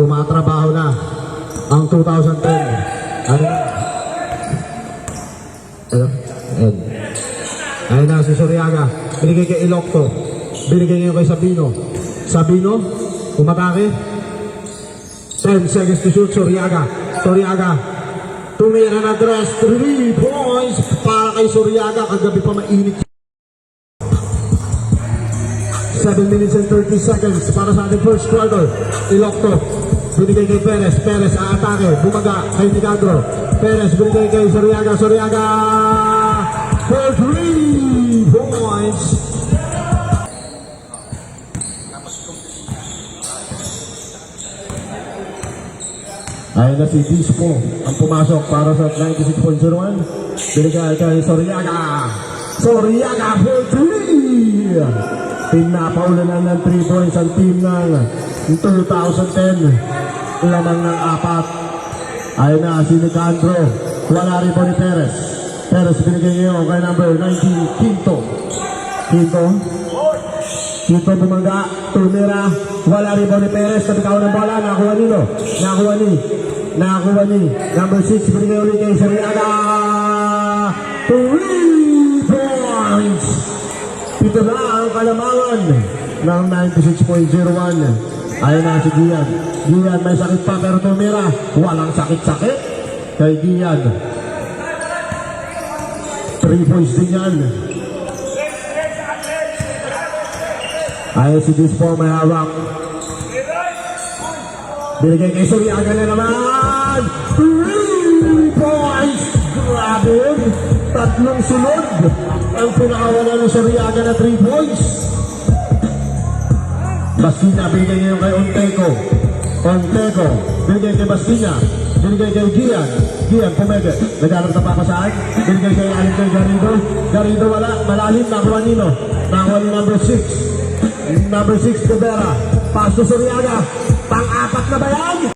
tumatrabaho na ang 2010. Ano na? Ayun na si Soriaga. Binigay kay Ilocto. Binigay ngayon kay Sabino. Sabino, umatake. 10 seconds to shoot. Soriaga. Soriaga. Tumira na dress. 3 points para kay Soriaga. Kagabi pa mainit. 7 minutes and 30 seconds para sa ating first quarter. Ilocto. Binigay kay Perez. Perez aatake. Bumaga kay Nicandro. Perez binigay kay Soriaga. Soriaga for 3 points. Ayun na si Dispo ang pumasok para sa 96.01. Binigay kay Soriaga. Soriaga for 3. Pinapaulanan ng 3 points ang team ng 2010. Lamang ng 4. Ayun na si Nicandro. Wala rin po ni Perez. Perez binigay ngayon kay number 19, Quinto. Quinto bumaga. Tumira. Wala rin po ni Perez. Nabitaw ng bola. Nakuha nilo. Nakuha ni. Number 6 binigay ulit kay Soriaga. 3 points. Ito na ang kalamangan ng 96.01. Ayun na si Gian. Gian may sakit pa pero tumira. Walang sakit-sakit kay Gian. 3 points din yan. Ayun si Dispo may hawak. Binigay kay Soriaga na naman. 3 points. Grabe. Tatlong sunod ang pinakawala ng Soriaga na 3 points. Bastina binigay ngayon kay Onteco. Binigay kay Bastina. Binigay kay Gian. Pumega. Nagharap na papasaan. Binigay kay Alin kay Garrido wala. Malalim. Nakuha nino. Nakuha ni number 6. Number 6 Rivera. Pass to Soriaga. Pang-apat na ba yan?